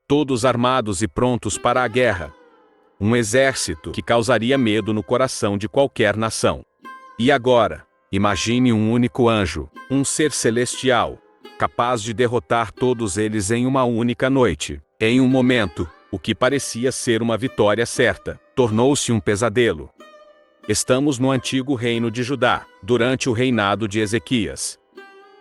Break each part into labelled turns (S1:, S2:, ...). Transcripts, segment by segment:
S1: todos armados e prontos para a guerra. Um exército que causaria medo no coração de qualquer nação. E agora, imagine um único anjo, um ser celestial, capaz de derrotar todos eles em uma única noite. Em um momento, o que parecia ser uma vitória certa, tornou-se um pesadelo. Estamos no antigo reino de Judá, durante o reinado de Ezequias.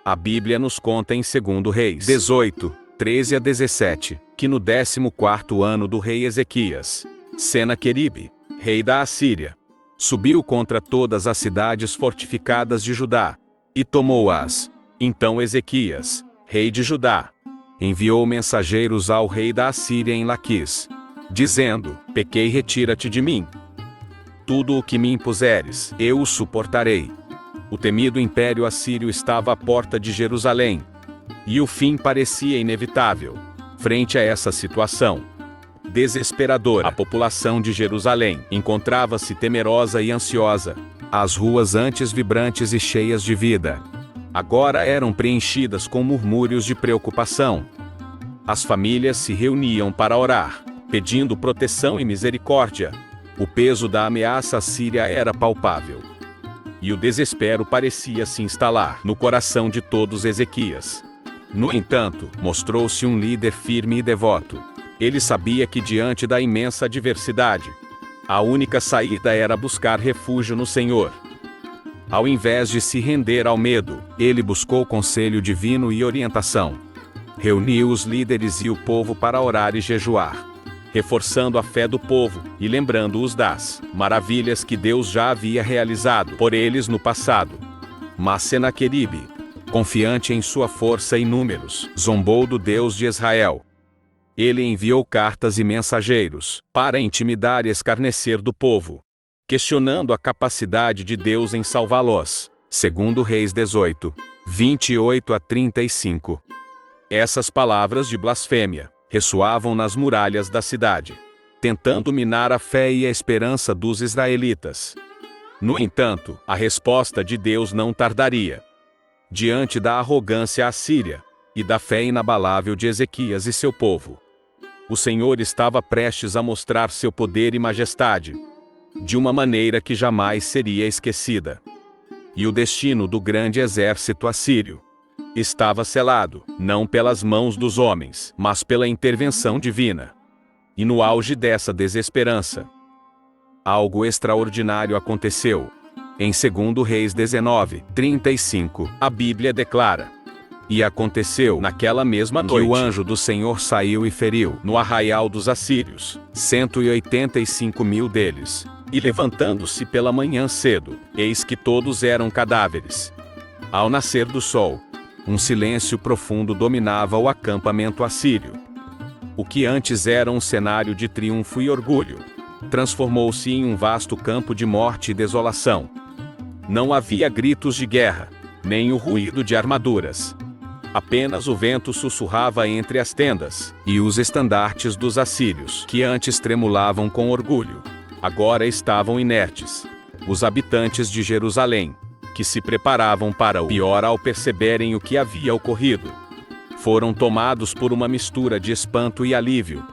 S1: A Bíblia nos conta em 2 Reis 18, 13 a 17, que no 14º ano do rei Ezequias, Senaqueribe, rei da Assíria, subiu contra todas as cidades fortificadas de Judá, e tomou-as. Então Ezequias, rei de Judá, enviou mensageiros ao rei da Assíria em Laquis, dizendo: pequei, retira-te de mim. Tudo o que me impuseres, eu o suportarei. O temido império assírio estava à porta de Jerusalém, e o fim parecia inevitável. Frente a essa situação desesperadora, a população de Jerusalém encontrava-se temerosa e ansiosa. As ruas antes vibrantes e cheias de vida, agora eram preenchidas com murmúrios de preocupação. As famílias se reuniam para orar, pedindo proteção e misericórdia. O peso da ameaça assíria era palpável. E o desespero parecia se instalar no coração de todos Ezequias. No entanto, mostrou-se um líder firme e devoto. Ele sabia que diante da imensa adversidade, a única saída era buscar refúgio no Senhor. Ao invés de se render ao medo, ele buscou conselho divino e orientação. Reuniu os líderes e o povo para orar e jejuar, reforçando a fé do povo e lembrando-os das maravilhas que Deus já havia realizado por eles no passado. Mas Senaqueribe, confiante em sua força e números, zombou do Deus de Israel. Ele enviou cartas e mensageiros para intimidar e escarnecer do povo, questionando a capacidade de Deus em salvá-los. 2 Reis 18, 28 a 35. Essas palavras de blasfêmia ressoavam nas muralhas da cidade, tentando minar a fé e a esperança dos israelitas. No entanto, a resposta de Deus não tardaria. Diante da arrogância assíria e da fé inabalável de Ezequias e seu povo, o Senhor estava prestes a mostrar seu poder e majestade, de uma maneira que jamais seria esquecida. E o destino do grande exército assírio estava selado, não pelas mãos dos homens, mas pela intervenção divina. E no auge dessa desesperança, algo extraordinário aconteceu. Em 2 Reis 19, 35, a Bíblia declara: e aconteceu naquela mesma noite que o anjo do Senhor saiu e feriu no arraial dos assírios 185.000 deles. E levantando-se pela manhã cedo, eis que todos eram cadáveres. Ao nascer do sol, um silêncio profundo dominava o acampamento assírio. O que antes era um cenário de triunfo e orgulho, transformou-se em um vasto campo de morte e desolação. Não havia gritos de guerra, nem o ruído de armaduras. Apenas o vento sussurrava entre as tendas, e os estandartes dos assírios, que antes tremulavam com orgulho, agora estavam inertes. Os habitantes de Jerusalém, que se preparavam para o pior ao perceberem o que havia ocorrido, foram tomados por uma mistura de espanto e alívio.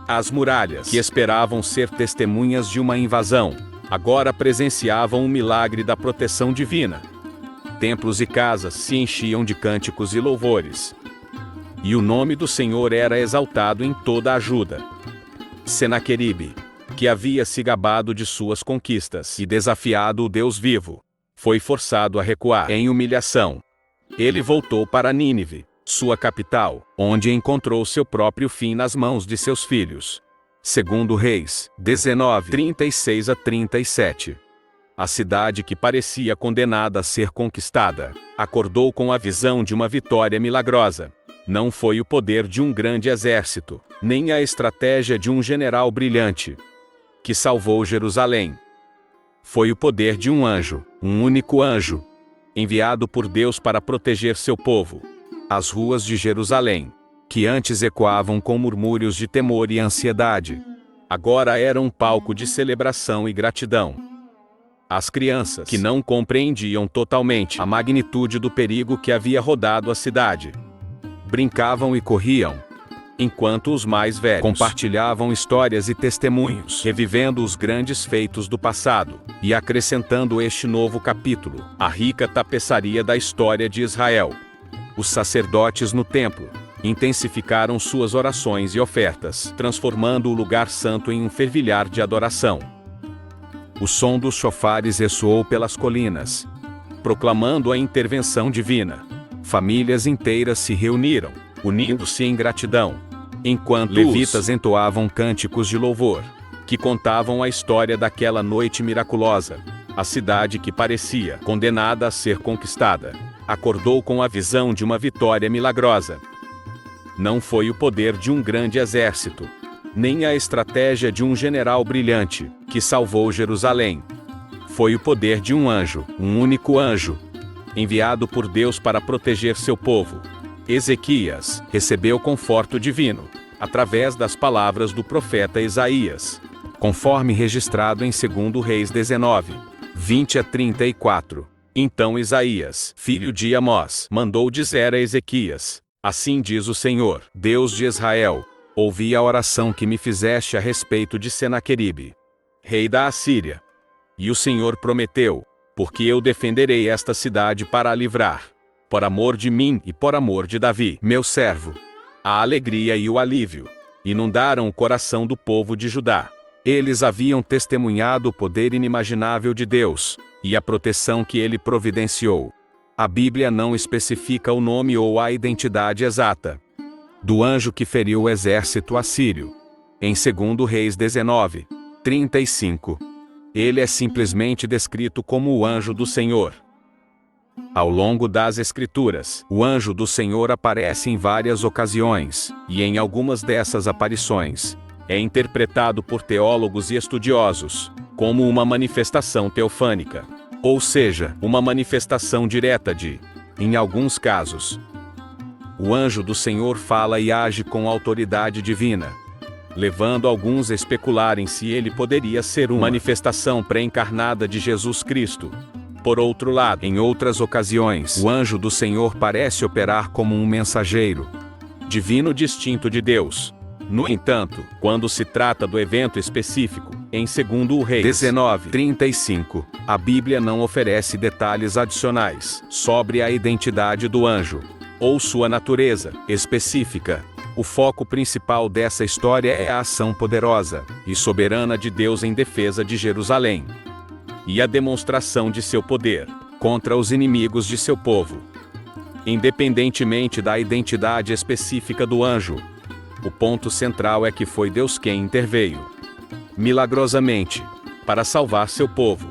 S1: As muralhas, que esperavam ser testemunhas de uma invasão, agora presenciavam o milagre da proteção divina. Templos e casas se enchiam de cânticos e louvores, e o nome do Senhor era exaltado em toda a Judá. Senaqueribe, que havia se gabado de suas conquistas e desafiado o Deus vivo, foi forçado a recuar em humilhação. Ele voltou para Nínive, sua capital, onde encontrou seu próprio fim nas mãos de seus filhos. 2 Reis 19, 36 a 37. A cidade que parecia condenada a ser conquistada, acordou com a visão de uma vitória milagrosa. Não foi o poder de um grande exército, nem a estratégia de um general brilhante, que salvou Jerusalém. Foi o poder de um anjo, um único anjo, enviado por Deus para proteger seu povo. As ruas de Jerusalém, que antes ecoavam com murmúrios de temor e ansiedade, agora eram um palco de celebração e gratidão. As crianças, que não compreendiam totalmente a magnitude do perigo que havia rodado a cidade, brincavam e corriam, enquanto os mais velhos compartilhavam histórias e testemunhos, revivendo os grandes feitos do passado, e acrescentando este novo capítulo, a rica tapeçaria da história de Israel. Os sacerdotes no templo intensificaram suas orações e ofertas, transformando o lugar santo em um fervilhar de adoração. O som dos chofares ressoou pelas colinas, proclamando a intervenção divina. Famílias inteiras se reuniram, unindo-se em gratidão, enquanto levitas entoavam cânticos de louvor, que contavam a história daquela noite miraculosa. A cidade que parecia condenada a ser conquistada, acordou com a visão de uma vitória milagrosa. Não foi o poder de um grande exército, nem a estratégia de um general brilhante, que salvou Jerusalém. Foi o poder de um anjo, um único anjo, enviado por Deus para proteger seu povo. Ezequias recebeu conforto divino, através das palavras do profeta Isaías, conforme registrado em 2 Reis 19, 20-34. Então Isaías, filho de Amós, mandou dizer a Ezequias: assim diz o Senhor, Deus de Israel, ouvi a oração que me fizeste a respeito de Senaqueribe, rei da Assíria. E o Senhor prometeu, porque eu defenderei esta cidade para a livrar, por amor de mim e por amor de Davi, meu servo. A alegria e o alívio inundaram o coração do povo de Judá. Eles haviam testemunhado o poder inimaginável de Deus, e a proteção que ele providenciou. A Bíblia não especifica o nome ou a identidade exata do anjo que feriu o exército assírio. Em 2 Reis 19, 35. Ele é simplesmente descrito como o anjo do Senhor. Ao longo das Escrituras, o anjo do Senhor aparece em várias ocasiões, e em algumas dessas aparições, é interpretado por teólogos e estudiosos como uma manifestação teofânica, ou seja, uma manifestação direta de, em alguns casos, o anjo do Senhor fala e age com autoridade divina, levando alguns a especularem se ele poderia ser uma manifestação pré-encarnada de Jesus Cristo. Por outro lado, em outras ocasiões, o anjo do Senhor parece operar como um mensageiro divino distinto de Deus. No entanto, quando se trata do evento específico, em 2 Reis 19, 35, a Bíblia não oferece detalhes adicionais sobre a identidade do anjo ou sua natureza específica. O foco principal dessa história é a ação poderosa e soberana de Deus em defesa de Jerusalém e a demonstração de seu poder contra os inimigos de seu povo. Independentemente da identidade específica do anjo, o ponto central é que foi Deus quem interveio, milagrosamente, para salvar seu povo.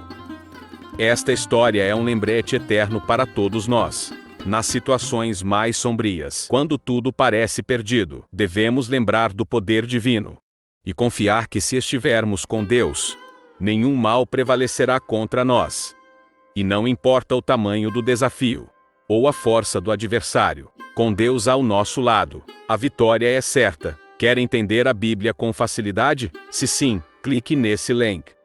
S1: Esta história é um lembrete eterno para todos nós. Nas situações mais sombrias, quando tudo parece perdido, devemos lembrar do poder divino e confiar que se estivermos com Deus, nenhum mal prevalecerá contra nós. E não importa o tamanho do desafio ou a força do adversário, com Deus ao nosso lado, a vitória é certa. Quer entender a Bíblia com facilidade? Se sim, clique nesse link.